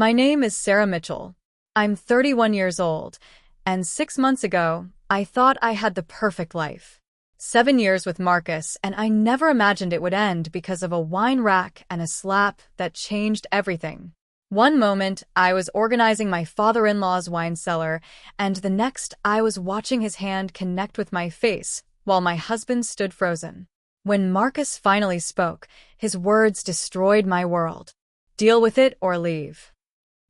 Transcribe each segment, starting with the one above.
My name is Sarah Mitchell. I'm 31 years old, and 6 months ago, I thought I had the perfect life. 7 years with Marcus, and I never imagined it would end because of a wine rack and a slap that changed everything. One moment, I was organizing my father-in-law's wine cellar, and the next, I was watching his hand connect with my face, while my husband stood frozen. When Marcus finally spoke, his words destroyed my world. Deal with it or leave.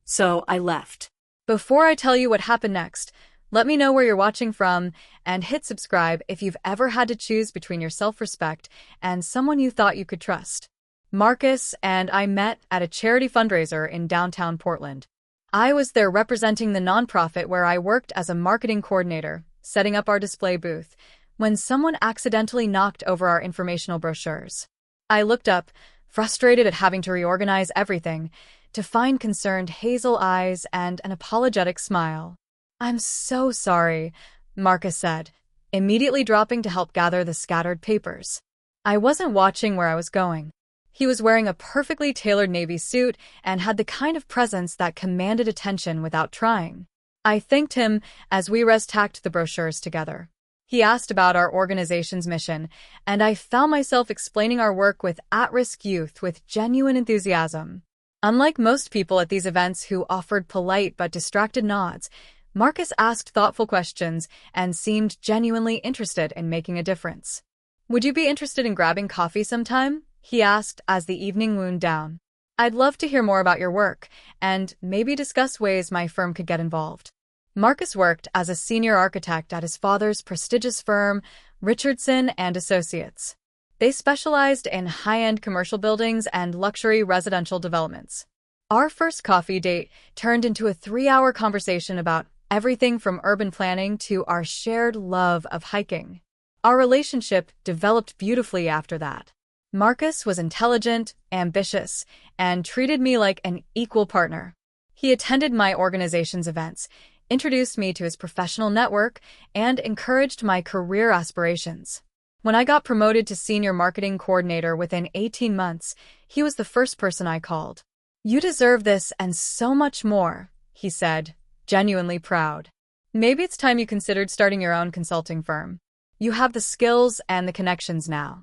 So I left. Before I tell you what happened next, let me know where you're watching from, and hit subscribe if you've ever had to choose between your self-respect and someone you thought you could trust. Marcus and I met at a charity fundraiser in downtown Portland. I was there representing the nonprofit where I worked as a marketing coordinator, setting up our display booth, when someone accidentally knocked over our informational brochures. I looked up, frustrated at having to reorganize everything, to find concerned hazel eyes and an apologetic smile. "I'm so sorry," Marcus said, immediately dropping to help gather the scattered papers. I wasn't watching where I was going. He was wearing a perfectly tailored navy suit and had the kind of presence that commanded attention without trying. I thanked him as we tacked the brochures together. He asked about our organization's mission, and I found myself explaining our work with at-risk youth with genuine enthusiasm. Unlike most people at these events who offered polite but distracted nods, Marcus asked thoughtful questions and seemed genuinely interested in making a difference. "Would you be interested in grabbing coffee sometime?" he asked as the evening wound down. "I'd love to hear more about your work, and maybe discuss ways my firm could get involved." Marcus worked as a senior architect at his father's prestigious firm, Richardson and Associates. They specialized in high-end commercial buildings and luxury residential developments. Our first coffee date turned into a 3-hour conversation about everything from urban planning to our shared love of hiking. Our relationship developed beautifully after that. Marcus was intelligent, ambitious, and treated me like an equal partner. He attended my organization's events, introduced me to his professional network, and encouraged my career aspirations. When I got promoted to senior marketing coordinator within 18 months, he was the first person I called. "You deserve this and so much more," he said, genuinely proud. "Maybe it's time you considered starting your own consulting firm. You have the skills and the connections now."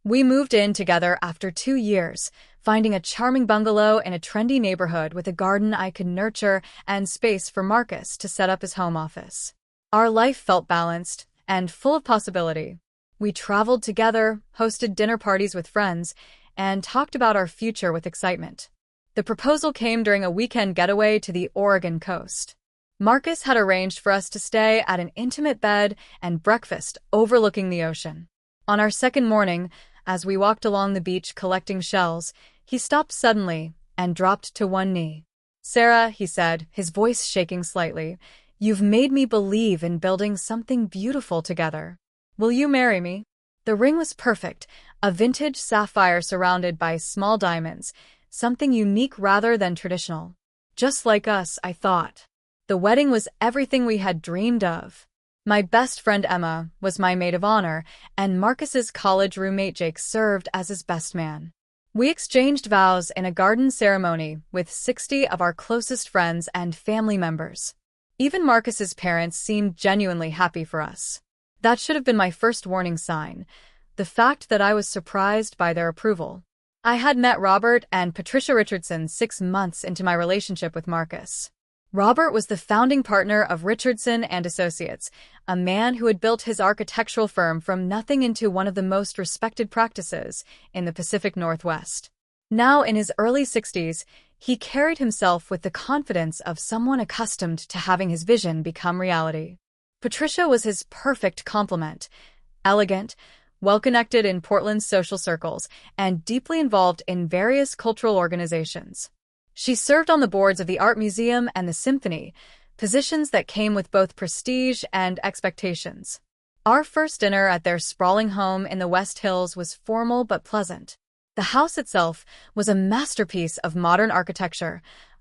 We moved in together after 2 years, finding a charming bungalow in a trendy neighborhood with a garden I could nurture and space for Marcus to set up his home office. Our life felt balanced and full of possibility. We traveled together, hosted dinner parties with friends, and talked about our future with excitement. The proposal came during a weekend getaway to the Oregon coast. Marcus had arranged for us to stay at an intimate bed and breakfast overlooking the ocean. On our second morning, as we walked along the beach collecting shells, he stopped suddenly and dropped to one knee. "Sarah," he said, his voice shaking slightly, "you've made me believe in building something beautiful together. Will you marry me?" The ring was perfect, a vintage sapphire surrounded by small diamonds, something unique rather than traditional. Just like us, I thought. The wedding was everything we had dreamed of. My best friend Emma was my maid of honor, and Marcus's college roommate Jake served as his best man. We exchanged vows in a garden ceremony with 60 of our closest friends and family members. Even Marcus's parents seemed genuinely happy for us. That should have been my first warning sign, the fact that I was surprised by their approval. I had met Robert and Patricia Richardson 6 months into my relationship with Marcus. Robert was the founding partner of Richardson and Associates, a man who had built his architectural firm from nothing into one of the most respected practices in the Pacific Northwest. Now in his early 60s, he carried himself with the confidence of someone accustomed to having his vision become reality. Patricia was his perfect complement, elegant, well-connected in Portland's social circles, and deeply involved in various cultural organizations. She served on the boards of the Art Museum and the Symphony, positions that came with both prestige and expectations. Our first dinner at their sprawling home in the West Hills was formal but pleasant. The house itself was a masterpiece of modern architecture,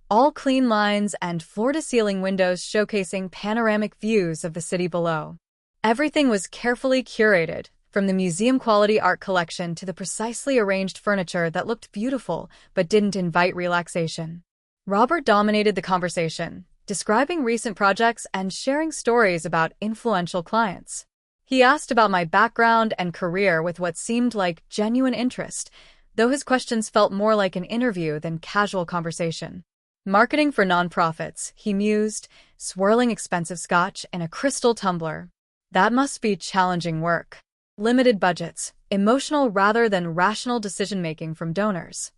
all clean lines and floor-to-ceiling windows showcasing panoramic views of the city below. Everything was carefully curated, from the museum-quality art collection to the precisely arranged furniture that looked beautiful but didn't invite relaxation. Robert dominated the conversation, describing recent projects and sharing stories about influential clients. He asked about my background and career with what seemed like genuine interest, though his questions felt more like an interview than casual conversation. Marketing for nonprofits, he mused, swirling expensive scotch in a crystal tumbler. That must be challenging work. Limited budgets, emotional rather than rational decision-making from donors.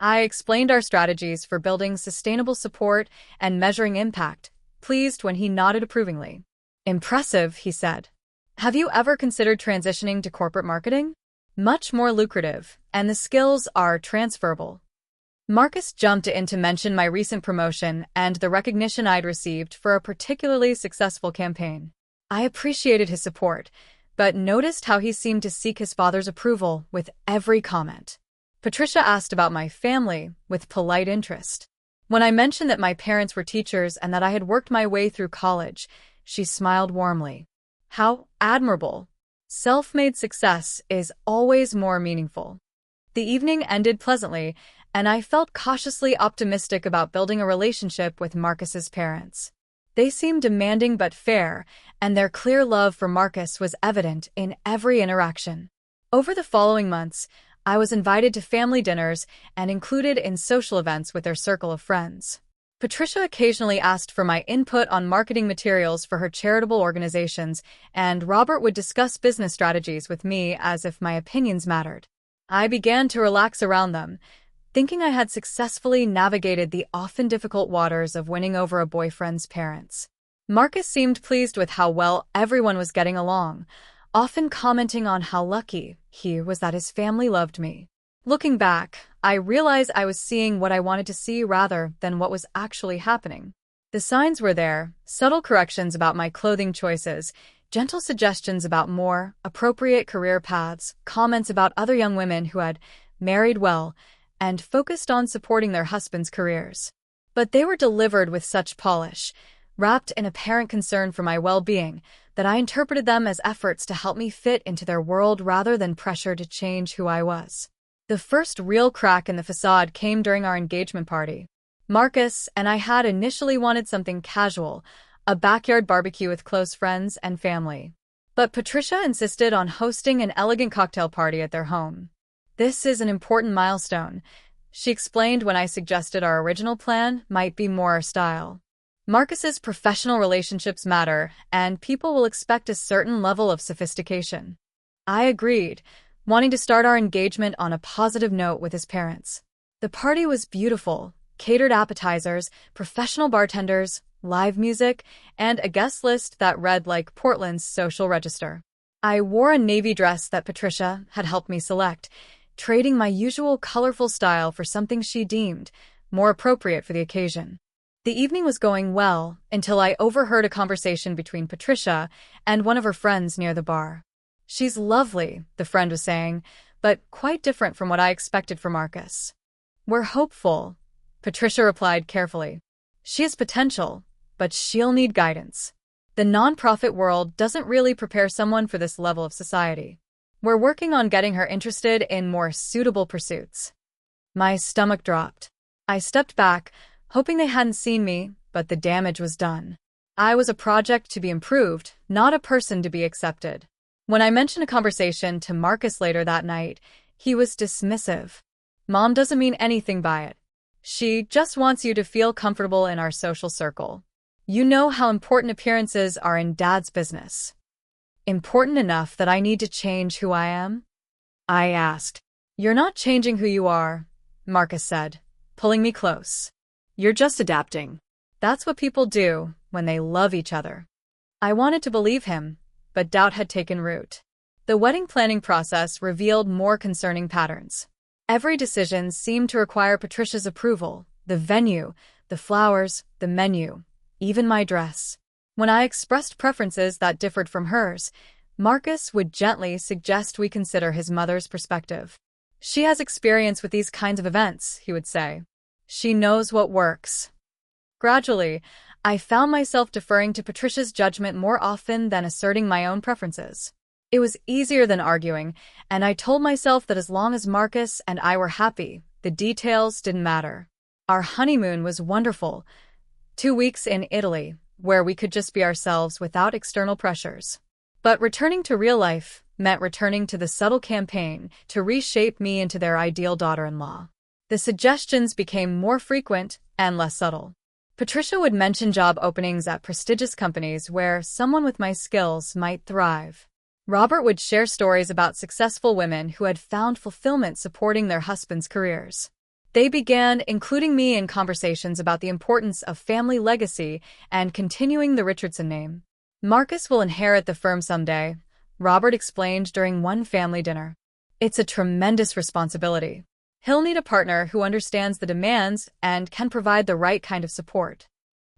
I explained our strategies for building sustainable support and measuring impact, pleased when he nodded approvingly. Impressive, he said. Have you ever considered transitioning to corporate marketing? Much more lucrative, and the skills are transferable. Marcus jumped in to mention my recent promotion and the recognition I'd received for a particularly successful campaign. I appreciated his support, but noticed how he seemed to seek his father's approval with every comment. Patricia asked about my family with polite interest. When I mentioned that my parents were teachers and that I had worked my way through college, she smiled warmly. How admirable! Self-made success is always more meaningful. The evening ended pleasantly, and I felt cautiously optimistic about building a relationship with Marcus's parents. They seemed demanding but fair, and their clear love for Marcus was evident in every interaction. Over the following months, I was invited to family dinners and included in social events with their circle of friends. Patricia occasionally asked for my input on marketing materials for her charitable organizations, and Robert would discuss business strategies with me as if my opinions mattered. I began to relax around them, thinking I had successfully navigated the often difficult waters of winning over a boyfriend's parents. Marcus seemed pleased with how well everyone was getting along, often commenting on how lucky he was that his family loved me. Looking back, I realized I was seeing what I wanted to see rather than what was actually happening. The signs were there, subtle corrections about my clothing choices, gentle suggestions about more appropriate career paths, comments about other young women who had married well and focused on supporting their husbands' careers. But they were delivered with such polish, wrapped in apparent concern for my well-being, that I interpreted them as efforts to help me fit into their world rather than pressure to change who I was. The first real crack in the facade came during our engagement party. Marcus and I had initially wanted something casual, a backyard barbecue with close friends and family. But Patricia insisted on hosting an elegant cocktail party at their home. This is an important milestone, she explained when I suggested our original plan might be more our style. Marcus's professional relationships matter, and people will expect a certain level of sophistication. I agreed, wanting to start our engagement on a positive note with his parents. The party was beautiful, catered appetizers, professional bartenders, live music, and a guest list that read like Portland's social register. I wore a navy dress that Patricia had helped me select, trading my usual colorful style for something she deemed more appropriate for the occasion. The evening was going well until I overheard a conversation between Patricia and one of her friends near the bar. She's lovely, the friend was saying, but quite different from what I expected from Marcus. We're hopeful, Patricia replied carefully. She has potential, but she'll need guidance. The nonprofit world doesn't really prepare someone for this level of society. We're working on getting her interested in more suitable pursuits. My stomach dropped. I stepped back, hoping they hadn't seen me, but the damage was done. I was a project to be improved, not a person to be accepted. When I mentioned a conversation to Marcus later that night, he was dismissive. Mom doesn't mean anything by it. She just wants you to feel comfortable in our social circle. You know how important appearances are in Dad's business. Important enough that I need to change who I am? I asked. You're not changing who you are, Marcus said, pulling me close. You're just adapting. That's what people do when they love each other. I wanted to believe him, but doubt had taken root. The wedding planning process revealed more concerning patterns. Every decision seemed to require Patricia's approval, the venue, the flowers, the menu, even my dress. When I expressed preferences that differed from hers, Marcus would gently suggest we consider his mother's perspective. She has experience with these kinds of events, he would say. She knows what works. Gradually, I found myself deferring to Patricia's judgment more often than asserting my own preferences. It was easier than arguing, and I told myself that as long as Marcus and I were happy, the details didn't matter. Our honeymoon was wonderful. 2 weeks in Italy, where we could just be ourselves without external pressures. But returning to real life meant returning to the subtle campaign to reshape me into their ideal daughter-in-law. The suggestions became more frequent and less subtle. Patricia would mention job openings at prestigious companies where someone with my skills might thrive. Robert would share stories about successful women who had found fulfillment supporting their husbands' careers. They began including me in conversations about the importance of family legacy and continuing the Richardson name. Marcus will inherit the firm someday, Robert explained during one family dinner. It's a tremendous responsibility. He'll need a partner who understands the demands and can provide the right kind of support.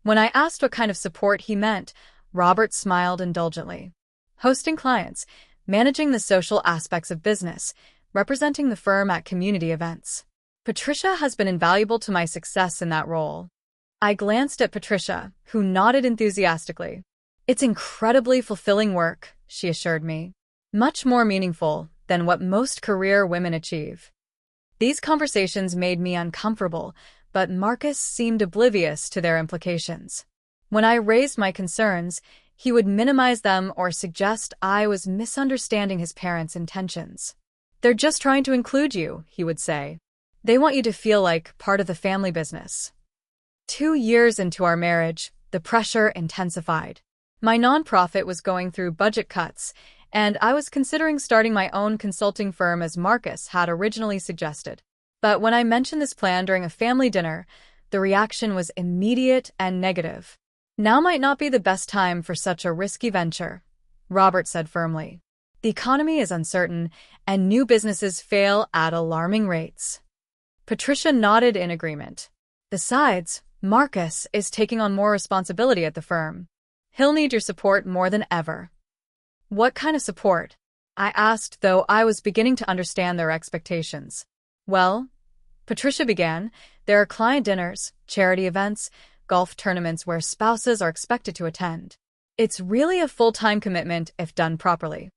When I asked what kind of support he meant, Robert smiled indulgently. Hosting clients, managing the social aspects of business, representing the firm at community events. Patricia has been invaluable to my success in that role. I glanced at Patricia, who nodded enthusiastically. It's incredibly fulfilling work, she assured me. Much more meaningful than what most career women achieve. These conversations made me uncomfortable, but Marcus seemed oblivious to their implications. When I raised my concerns, he would minimize them or suggest I was misunderstanding his parents' intentions. They're just trying to include you, he would say. They want you to feel like part of the family business. 2 years into our marriage, the pressure intensified. My nonprofit was going through budget cuts, and I was considering starting my own consulting firm as Marcus had originally suggested. But when I mentioned this plan during a family dinner, the reaction was immediate and negative. Now might not be the best time for such a risky venture, Robert said firmly. The economy is uncertain, and new businesses fail at alarming rates. Patricia nodded in agreement. Besides, Marcus is taking on more responsibility at the firm. He'll need your support more than ever. What kind of support? I asked, though I was beginning to understand their expectations. Well, Patricia began, there are client dinners, charity events, golf tournaments where spouses are expected to attend. It's really a full-time commitment if done properly.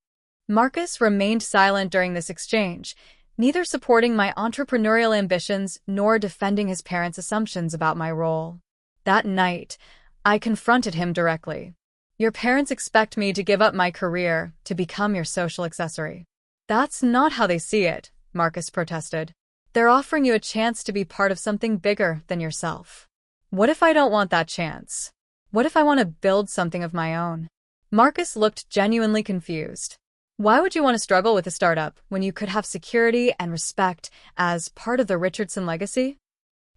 Marcus remained silent during this exchange, neither supporting my entrepreneurial ambitions nor defending his parents' assumptions about my role. That night, I confronted him directly. Your parents expect me to give up my career to become your social accessory. That's not how they see it, Marcus protested. They're offering you a chance to be part of something bigger than yourself. What if I don't want that chance? What if I want to build something of my own? Marcus looked genuinely confused. Why would you want to struggle with a startup when you could have security and respect as part of the Richardson legacy?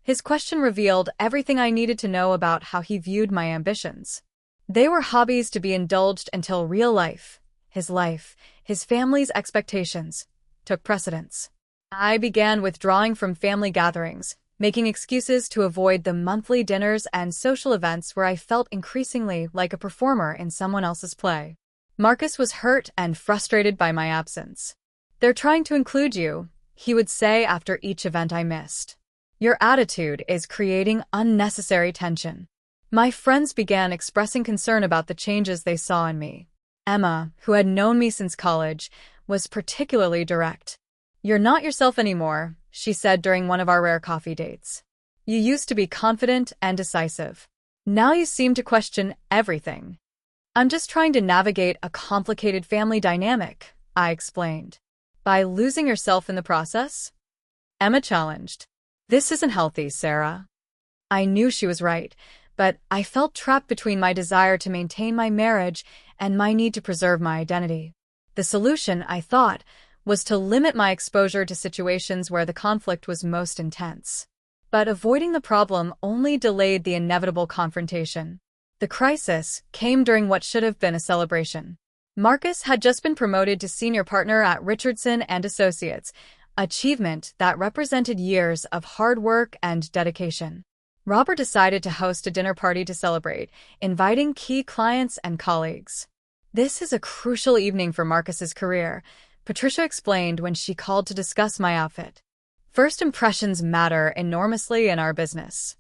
His question revealed everything I needed to know about how he viewed my ambitions. They were hobbies to be indulged until real life, his family's expectations, took precedence. I began withdrawing from family gatherings, making excuses to avoid the monthly dinners and social events where I felt increasingly like a performer in someone else's play. Marcus was hurt and frustrated by my absence. They're trying to include you, he would say after each event I missed. Your attitude is creating unnecessary tension. My friends began expressing concern about the changes they saw in me. Emma, who had known me since college, was particularly direct. You're not yourself anymore, she said during one of our rare coffee dates. You used to be confident and decisive. Now you seem to question everything. I'm just trying to navigate a complicated family dynamic, I explained. By losing yourself in the process? Emma challenged. This isn't healthy, Sarah. I knew she was right, but I felt trapped between my desire to maintain my marriage and my need to preserve my identity. The solution, I thought, was to limit my exposure to situations where the conflict was most intense. But avoiding the problem only delayed the inevitable confrontation. The crisis came during what should have been a celebration. Marcus had just been promoted to senior partner at Richardson and Associates, achievement that represented years of hard work and dedication. Robert decided to host a dinner party to celebrate, inviting key clients and colleagues. This is a crucial evening for Marcus's career, Patricia explained when she called to discuss my outfit. First impressions matter enormously in our business.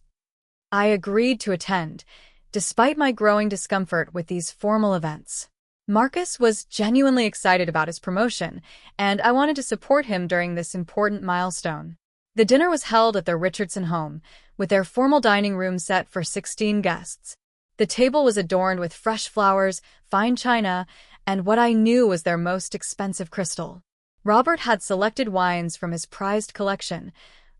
I agreed to attend, despite my growing discomfort with these formal events. Marcus was genuinely excited about his promotion, and I wanted to support him during this important milestone. The dinner was held at their Richardson home, with their formal dining room set for 16 guests. The table was adorned with fresh flowers, fine china, and what I knew was their most expensive crystal. Robert had selected wines from his prized collection,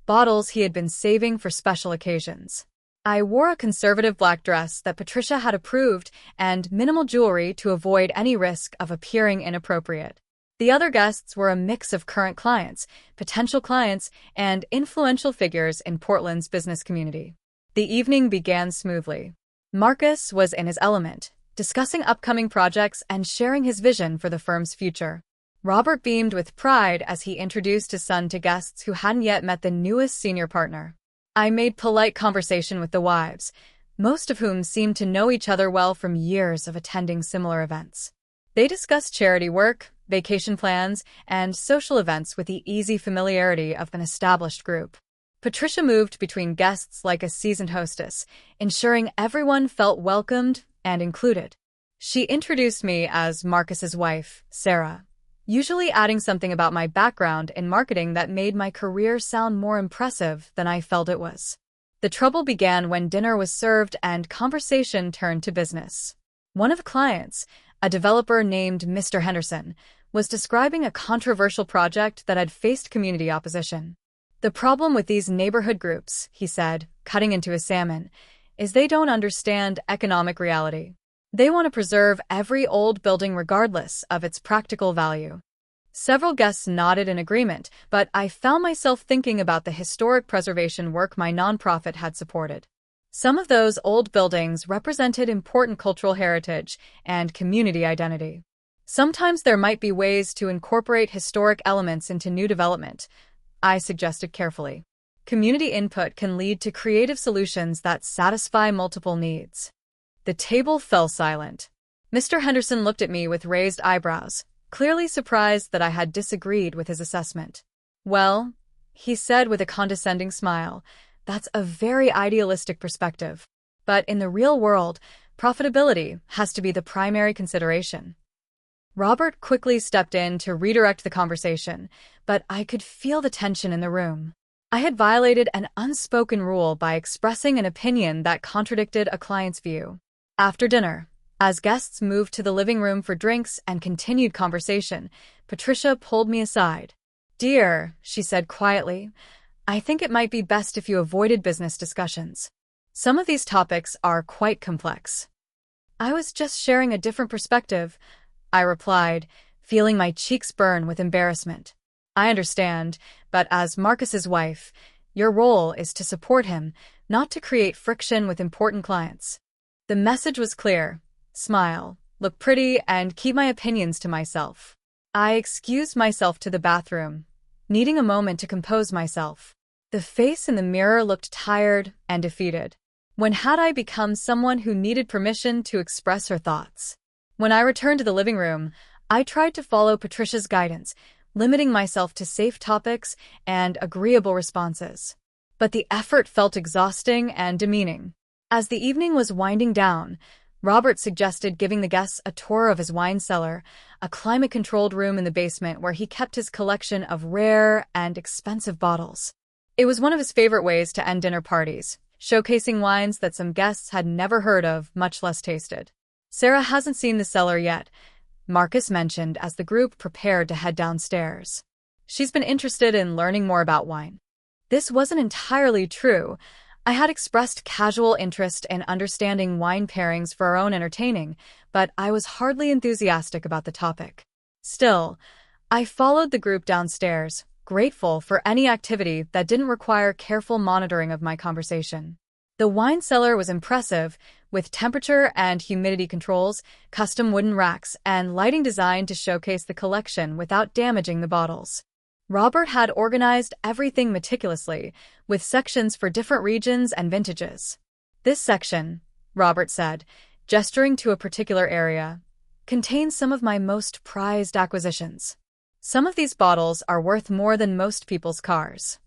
bottles he had been saving for special occasions. I wore a conservative black dress that Patricia had approved and minimal jewelry to avoid any risk of appearing inappropriate. The other guests were a mix of current clients, potential clients, and influential figures in Portland's business community. The evening began smoothly. Marcus was in his element, discussing upcoming projects and sharing his vision for the firm's future. Robert beamed with pride as he introduced his son to guests who hadn't yet met the newest senior partner. I made polite conversation with the wives, most of whom seemed to know each other well from years of attending similar events. They discussed charity work, vacation plans, and social events with the easy familiarity of an established group. Patricia moved between guests like a seasoned hostess, ensuring everyone felt welcomed and included. She introduced me as Marcus's wife, Sarah, usually adding something about my background in marketing that made my career sound more impressive than I felt it was. The trouble began when dinner was served and conversation turned to business. One of the clients, a developer named Mr. Henderson, was describing a controversial project that had faced community opposition. The problem with these neighborhood groups, he said, cutting into his salmon, is they don't understand economic reality. They want to preserve every old building regardless of its practical value. Several guests nodded in agreement, but I found myself thinking about the historic preservation work my nonprofit had supported. Some of those old buildings represented important cultural heritage and community identity. Sometimes there might be ways to incorporate historic elements into new development, I suggested carefully. Community input can lead to creative solutions that satisfy multiple needs. The table fell silent. Mr. Henderson looked at me with raised eyebrows, clearly surprised that I had disagreed with his assessment. Well, he said with a condescending smile, that's a very idealistic perspective. But in the real world, profitability has to be the primary consideration. Robert quickly stepped in to redirect the conversation, but I could feel the tension in the room. I had violated an unspoken rule by expressing an opinion that contradicted a client's view. After dinner, as guests moved to the living room for drinks and continued conversation, Patricia pulled me aside. "Dear," she said quietly, "I think it might be best if you avoided business discussions. Some of these topics are quite complex." "I was just sharing a different perspective," I replied, feeling my cheeks burn with embarrassment. "I understand, but as Marcus's wife, your role is to support him, not to create friction with important clients." The message was clear: smile, look pretty, and keep my opinions to myself. I excused myself to the bathroom, needing a moment to compose myself. The face in the mirror looked tired and defeated. When had I become someone who needed permission to express her thoughts? When I returned to the living room, I tried to follow Patricia's guidance, limiting myself to safe topics and agreeable responses. But the effort felt exhausting and demeaning. As the evening was winding down, Robert suggested giving the guests a tour of his wine cellar, a climate-controlled room in the basement where he kept his collection of rare and expensive bottles. It was one of his favorite ways to end dinner parties, showcasing wines that some guests had never heard of, much less tasted. "Sarah hasn't seen the cellar yet," Marcus mentioned as the group prepared to head downstairs. "She's been interested in learning more about wine." This wasn't entirely true. I had expressed casual interest in understanding wine pairings for our own entertaining, but I was hardly enthusiastic about the topic. Still, I followed the group downstairs, grateful for any activity that didn't require careful monitoring of my conversation. The wine cellar was impressive, with temperature and humidity controls, custom wooden racks, and lighting designed to showcase the collection without damaging the bottles. Robert had organized everything meticulously, with sections for different regions and vintages. "This section," Robert said, gesturing to a particular area, "contains some of my most prized acquisitions. Some of these bottles are worth more than most people's cars."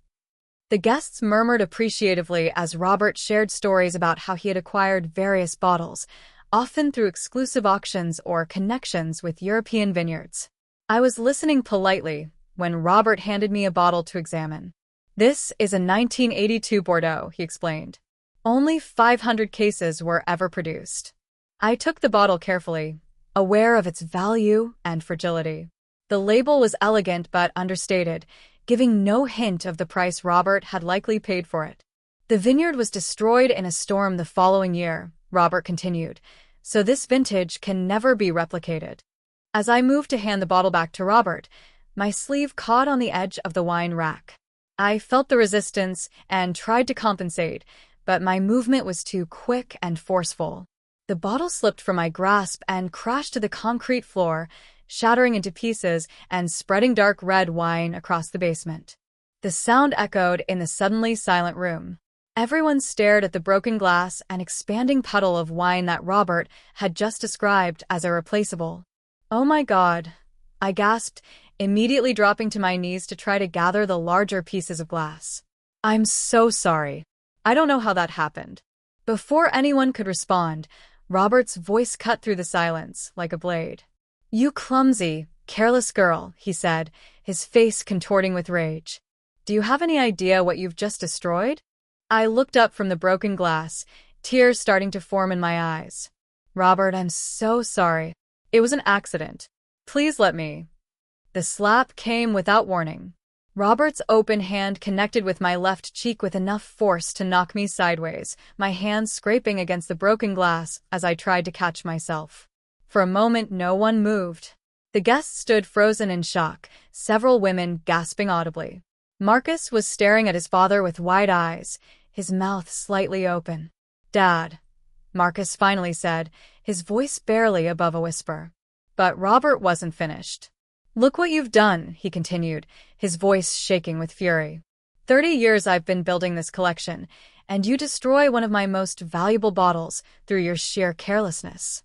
The guests murmured appreciatively as Robert shared stories about how he had acquired various bottles, often through exclusive auctions or connections with European vineyards. I was listening politely when Robert handed me a bottle to examine. This is a 1982 Bordeaux, he explained. Only 500 cases were ever produced. I took the bottle carefully, aware of its value and fragility. The label was elegant but understated, giving no hint of the price Robert had likely paid for it. The vineyard was destroyed in a storm the following year, Robert continued, so this vintage can never be replicated. As I moved to hand the bottle back to Robert, my sleeve caught on the edge of the wine rack. I felt the resistance and tried to compensate, but my movement was too quick and forceful. The bottle slipped from my grasp and crashed to the concrete floor, shattering into pieces and spreading dark red wine across the basement. The sound echoed in the suddenly silent room. Everyone stared at the broken glass and expanding puddle of wine that Robert had just described as irreplaceable. "Oh my God," I gasped, immediately dropping to my knees to try to gather the larger pieces of glass. "I'm so sorry. I don't know how that happened." Before anyone could respond, Robert's voice cut through the silence like a blade. "You clumsy, careless girl," he said, his face contorting with rage. "Do you have any idea what you've just destroyed?" I looked up from the broken glass, tears starting to form in my eyes. "Robert, I'm so sorry. It was an accident. Please let me." The slap came without warning. Robert's open hand connected with my left cheek with enough force to knock me sideways, my hands scraping against the broken glass as I tried to catch myself. For a moment, no one moved. The guests stood frozen in shock, several women gasping audibly. Marcus was staring at his father with wide eyes, his mouth slightly open. "Dad," Marcus finally said, his voice barely above a whisper. But Robert wasn't finished. "Look what you've done," he continued, his voice shaking with fury. 30 years I've been building this collection, and you destroy one of my most valuable bottles through your sheer carelessness."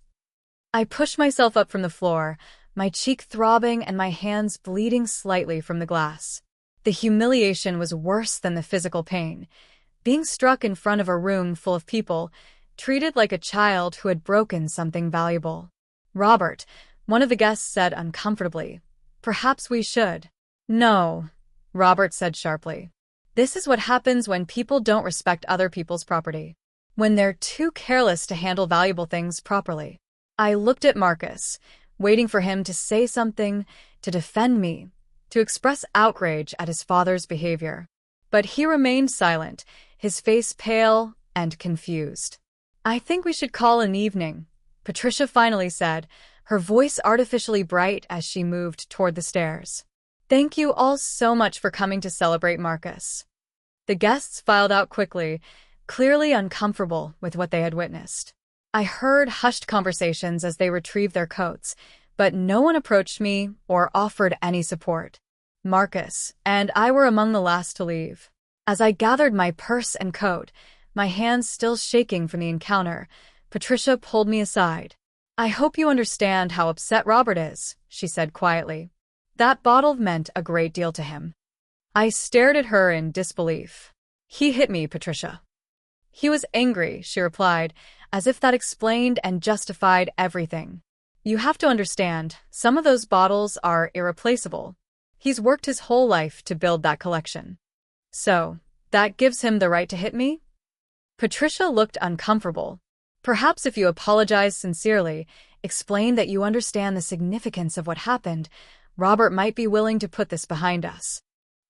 I pushed myself up from the floor, my cheek throbbing and my hands bleeding slightly from the glass. The humiliation was worse than the physical pain. Being struck in front of a room full of people, treated like a child who had broken something valuable. "Robert," one of the guests said uncomfortably, "perhaps we should." "No," Robert said sharply. "This is what happens when people don't respect other people's property. When they're too careless to handle valuable things properly." I looked at Marcus, waiting for him to say something, to defend me, to express outrage at his father's behavior. But he remained silent, his face pale and confused. "I think we should call an evening," Patricia finally said, her voice artificially bright as she moved toward the stairs. "Thank you all so much for coming to celebrate Marcus." The guests filed out quickly, clearly uncomfortable with what they had witnessed. I heard hushed conversations as they retrieved their coats, but no one approached me or offered any support. Marcus and I were among the last to leave. As I gathered my purse and coat, my hands still shaking from the encounter, Patricia pulled me aside. "I hope you understand how upset Robert is," she said quietly. "That bottle meant a great deal to him." I stared at her in disbelief. "He hit me, Patricia." "He was angry," she replied, as if that explained and justified everything. "You have to understand, some of those bottles are irreplaceable. He's worked his whole life to build that collection. So, that gives him the right to hit me?" Patricia looked uncomfortable. "Perhaps if you apologize sincerely, explain that you understand the significance of what happened, Robert might be willing to put this behind us."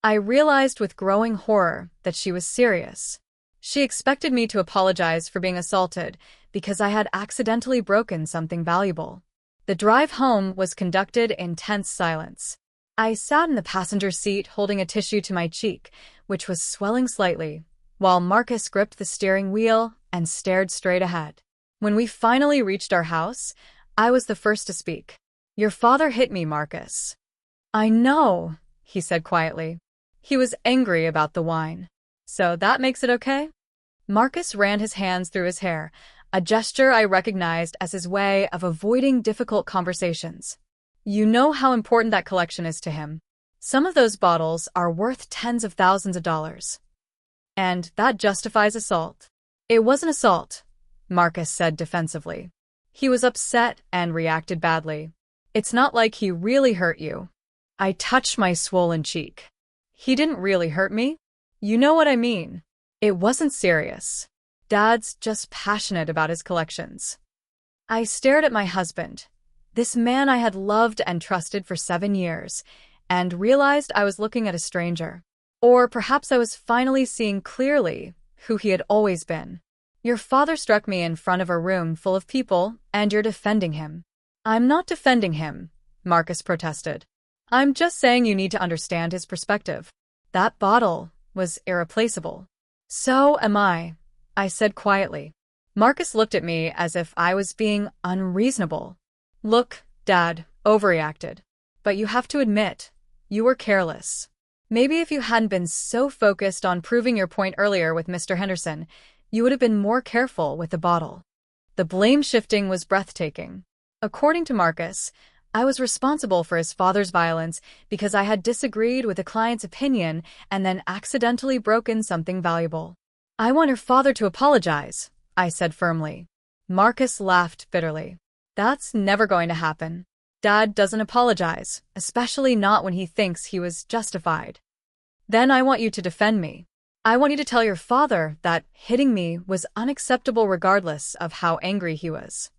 I realized with growing horror that she was serious. She expected me to apologize for being assaulted because I had accidentally broken something valuable. The drive home was conducted in tense silence. I sat in the passenger seat holding a tissue to my cheek, which was swelling slightly, while Marcus gripped the steering wheel and stared straight ahead. When we finally reached our house, I was the first to speak. "Your father hit me, Marcus." "I know," he said quietly. "He was angry about the wine. So that makes it okay?" Marcus ran his hands through his hair, a gesture I recognized as his way of avoiding difficult conversations. "You know how important that collection is to him. Some of those bottles are worth tens of thousands of dollars. And that justifies assault." "It wasn't assault," Marcus said defensively. "He was upset and reacted badly. It's not like he really hurt you." I touched my swollen cheek. "He didn't really hurt me?" You know what I mean. It wasn't serious. Dad's just passionate about his collections. I stared at my husband, this man I had loved and trusted for 7 years, and realized I was looking at a stranger. Or perhaps I was finally seeing clearly who he had always been. Your father struck me in front of a room full of people, and you're defending him. I'm not defending him, Marcus protested. I'm just saying you need to understand his perspective. That bottle was irreplaceable. So am I said quietly. Marcus looked at me as if I was being unreasonable. Look, Dad, overreacted. But you have to admit, you were careless. Maybe if you hadn't been so focused on proving your point earlier with Mr. Henderson, you would have been more careful with the bottle. The blame shifting was breathtaking. According to Marcus, I was responsible for his father's violence because I had disagreed with a client's opinion and then accidentally broken something valuable. I want your father to apologize, I said firmly. Marcus laughed bitterly. That's never going to happen. Dad doesn't apologize, especially not when he thinks he was justified. Then I want you to defend me. I want you to tell your father that hitting me was unacceptable regardless of how angry he was.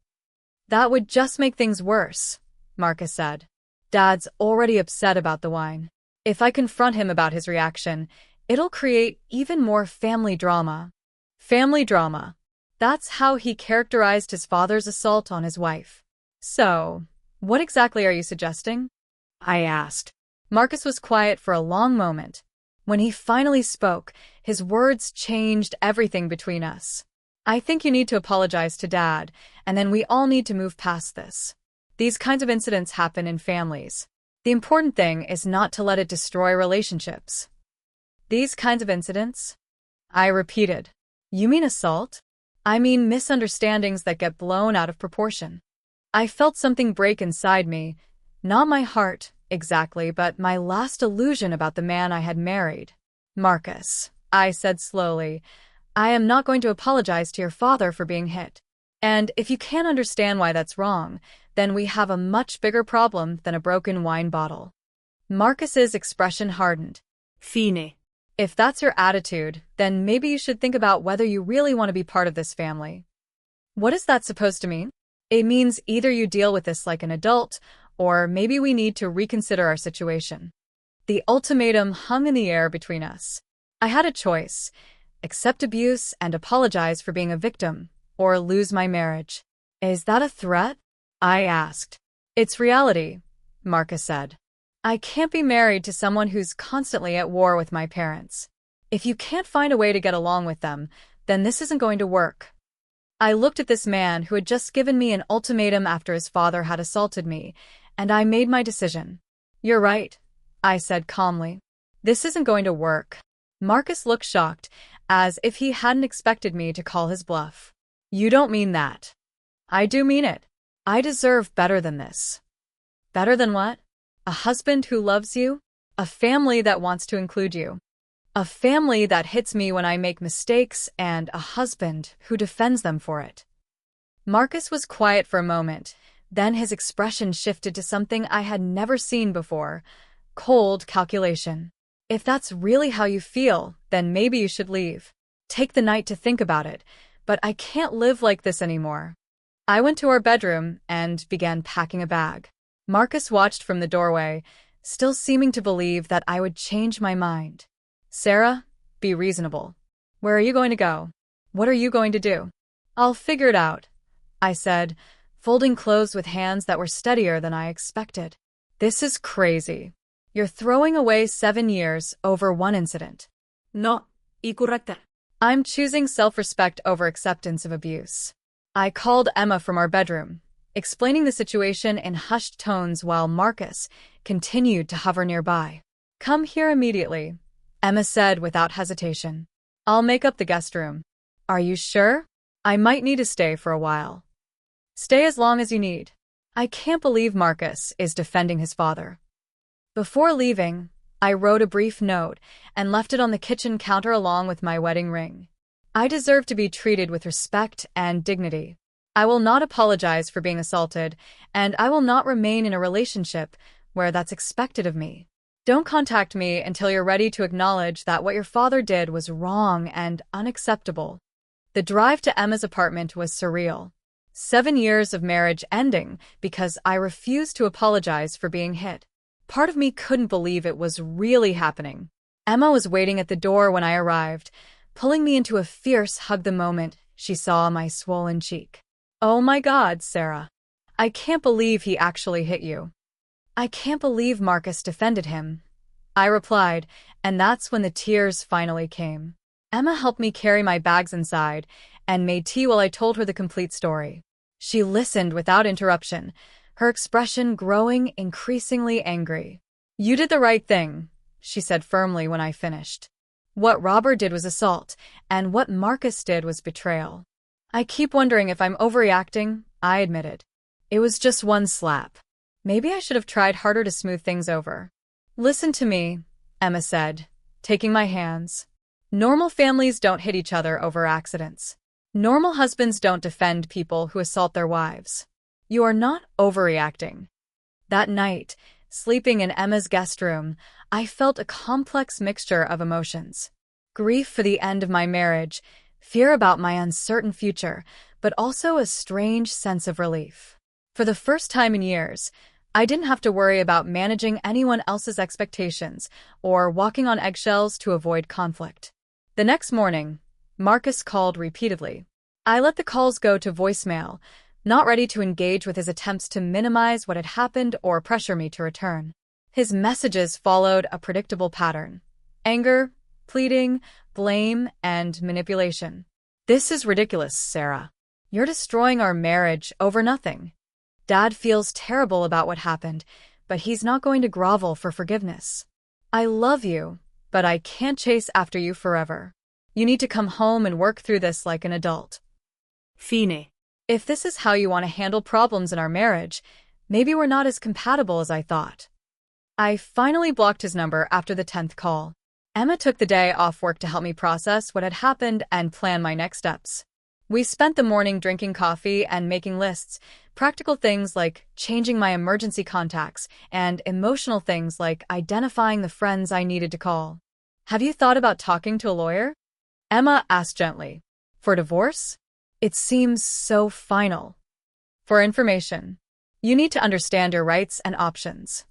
That would just make things worse, Marcus said. Dad's already upset about the wine. If I confront him about his reaction, it'll create even more family drama. Family drama. That's how he characterized his father's assault on his wife. So, what exactly are you suggesting? I asked. Marcus was quiet for a long moment. When he finally spoke, his words changed everything between us. I think you need to apologize to Dad, and then we all need to move past this. These kinds of incidents happen in families. The important thing is not to let it destroy relationships. These kinds of incidents? I repeated. You mean assault? I mean misunderstandings that get blown out of proportion. I felt something break inside me, not my heart, exactly, but my last illusion about the man I had married. Marcus, I said slowly, I am not going to apologize to your father for being hit. And if you can't understand why that's wrong, then we have a much bigger problem than a broken wine bottle. Marcus's expression hardened. Fine. If that's your attitude, then maybe you should think about whether you really want to be part of this family. What is that supposed to mean? It means either you deal with this like an adult, or maybe we need to reconsider our situation. The ultimatum hung in the air between us. I had a choice: accept abuse and apologize for being a victim, or lose my marriage. Is that a threat? I asked. It's reality, Marcus said. I can't be married to someone who's constantly at war with my parents. If you can't find a way to get along with them, then this isn't going to work. I looked at this man who had just given me an ultimatum after his father had assaulted me, and I made my decision. You're right, I said calmly. This isn't going to work. Marcus looked shocked, as if he hadn't expected me to call his bluff. You don't mean that. I do mean it. I deserve better than this. Better than what? A husband who loves you? A family that wants to include you? A family that hits me when I make mistakes, and a husband who defends them for it. Marcus was quiet for a moment, then his expression shifted to something I had never seen before: cold calculation. If that's really how you feel, then maybe you should leave. Take the night to think about it, but I can't live like this anymore. I went to our bedroom and began packing a bag. Marcus watched from the doorway, still seeming to believe that I would change my mind. Sarah, be reasonable. Where are you going to go? What are you going to do? I'll figure it out, I said, folding clothes with hands that were steadier than I expected. This is crazy. You're throwing away 7 years over one incident. No, incorrecta. I'm choosing self-respect over acceptance of abuse. I called Emma from our bedroom, explaining the situation in hushed tones while Marcus continued to hover nearby. Come here immediately, Emma said without hesitation. I'll make up the guest room. Are you sure? I might need to stay for a while. Stay as long as you need. I can't believe Marcus is defending his father. Before leaving, I wrote a brief note and left it on the kitchen counter along with my wedding ring. I deserve to be treated with respect and dignity. I will not apologize for being assaulted, and I will not remain in a relationship where that's expected of me. Don't contact me until you're ready to acknowledge that what your father did was wrong and unacceptable. The drive to Emma's apartment was surreal. 7 years of marriage ending because I refused to apologize for being hit. Part of me couldn't believe it was really happening. Emma was waiting at the door when I arrived, pulling me into a fierce hug the moment she saw my swollen cheek. "Oh my God, Sarah. I can't believe he actually hit you." "I can't believe Marcus defended him," I replied, and that's when the tears finally came. Emma helped me carry my bags inside and made tea while I told her the complete story. She listened without interruption, her expression growing increasingly angry. "You did the right thing," she said firmly when I finished. "What Robert did was assault, and what Marcus did was betrayal." "I keep wondering if I'm overreacting," I admitted. "It was just one slap. Maybe I should have tried harder to smooth things over." "Listen to me," Emma said, taking my hands. "Normal families don't hit each other over accidents. Normal husbands don't defend people who assault their wives. You are not overreacting." That night, sleeping in Emma's guest room, I felt a complex mixture of emotions. Grief for the end of my marriage, fear about my uncertain future, but also a strange sense of relief. For the first time in years, I didn't have to worry about managing anyone else's expectations or walking on eggshells to avoid conflict. The next morning, Marcus called repeatedly. I let the calls go to voicemail, not ready to engage with his attempts to minimize what had happened or pressure me to return. His messages followed a predictable pattern: anger, pleading, blame, and manipulation. "This is ridiculous, Sarah. You're destroying our marriage over nothing. Dad feels terrible about what happened, but he's not going to grovel for forgiveness. I love you, but I can't chase after you forever. You need to come home and work through this like an adult." Fine. If this is how you want to handle problems in our marriage, maybe we're not as compatible as I thought. I finally blocked his number after the 10th call. Emma took the day off work to help me process what had happened and plan my next steps. We spent the morning drinking coffee and making lists, practical things like changing my emergency contacts, and emotional things like identifying the friends I needed to call. "Have you thought about talking to a lawyer?" Emma asked gently. "For divorce? It seems so final." "For information. You need to understand your rights and options."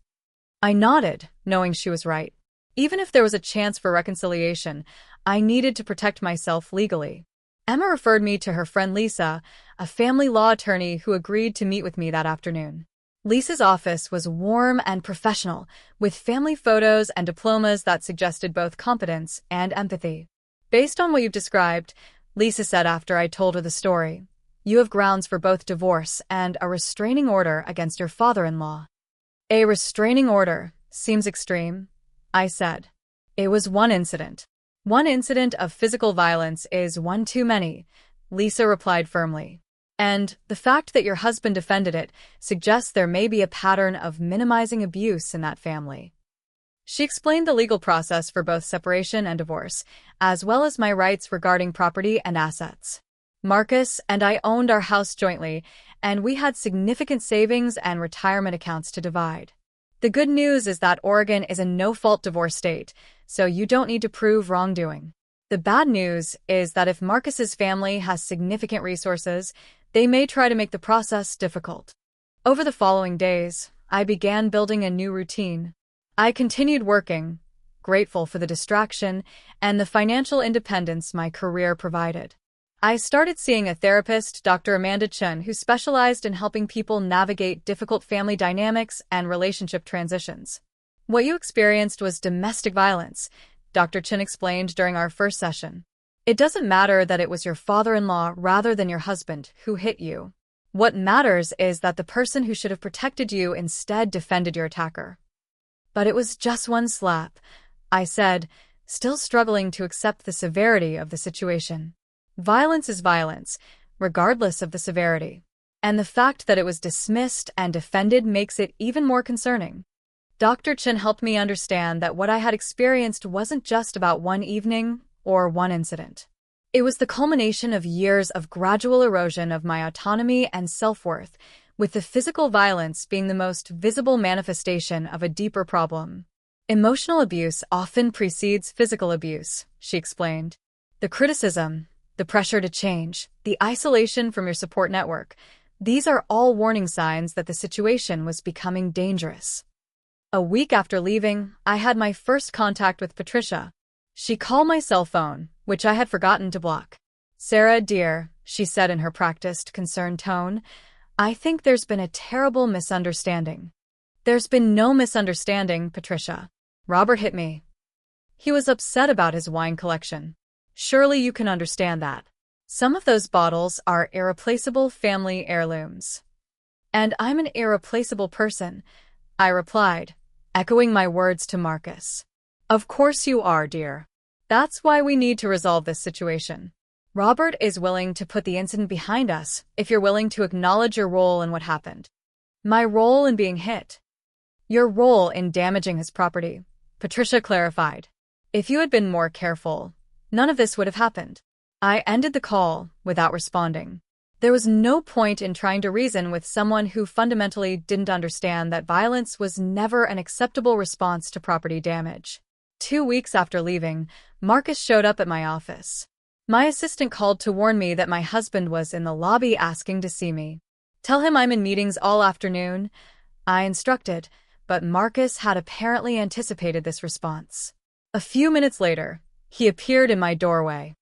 I nodded, knowing she was right. Even if there was a chance for reconciliation, I needed to protect myself legally. Emma referred me to her friend Lisa, a family law attorney who agreed to meet with me that afternoon. Lisa's office was warm and professional, with family photos and diplomas that suggested both competence and empathy. "Based on what you've described," Lisa said after I told her the story, "you have grounds for both divorce and a restraining order against your father-in-law." "A restraining order seems extreme," I said. "It was one incident. One incident of physical violence is one too many," Lisa replied firmly. "And the fact that your husband defended it suggests there may be a pattern of minimizing abuse in that family." She explained the legal process for both separation and divorce, as well as my rights regarding property and assets. Marcus and I owned our house jointly, and we had significant savings and retirement accounts to divide. The good news is that Oregon is a no-fault divorce state, so you don't need to prove wrongdoing. The bad news is that if Marcus's family has significant resources, they may try to make the process difficult. Over the following days, I began building a new routine. I continued working, grateful for the distraction and the financial independence my career provided. I started seeing a therapist, Dr. Amanda Chun, who specialized in helping people navigate difficult family dynamics and relationship transitions. "What you experienced was domestic violence," Dr. Chun explained during our first session. "It doesn't matter that it was your father-in-law rather than your husband who hit you. What matters is that the person who should have protected you instead defended your attacker." "But it was just one slap," I said, still struggling to accept the severity of the situation. "Violence is violence, regardless of the severity. And the fact that it was dismissed and defended makes it even more concerning." Dr. Chin helped me understand that what I had experienced wasn't just about one evening or one incident. It was the culmination of years of gradual erosion of my autonomy and self-worth, with the physical violence being the most visible manifestation of a deeper problem. Emotional abuse often precedes physical abuse, she explained. The criticism, the pressure to change, the isolation from your support network, these are all warning signs that the situation was becoming dangerous. A week after leaving, I had my first contact with Patricia. She called my cell phone, which I had forgotten to block. "Sarah, dear," she said in her practiced, concerned tone, "I think there's been a terrible misunderstanding." "There's been no misunderstanding, Patricia. Robert hit me. He was upset about his wine collection. Surely you can understand that. Some of those bottles are irreplaceable family heirlooms. And I'm an irreplaceable person," I replied, echoing my words to Marcus. "Of course you are, dear. That's why we need to resolve this situation. Robert is willing to put the incident behind us if you're willing to acknowledge your role in what happened." "My role in being hit?" "Your role in damaging his property," Patricia clarified. "If you had been more careful, none of this would have happened." I ended the call without responding. There was no point in trying to reason with someone who fundamentally didn't understand that violence was never an acceptable response to property damage. 2 weeks after leaving, Marcus showed up at my office. My assistant called to warn me that my husband was in the lobby asking to see me. "Tell him I'm in meetings all afternoon," I instructed, but Marcus had apparently anticipated this response. A few minutes later, he appeared in my doorway.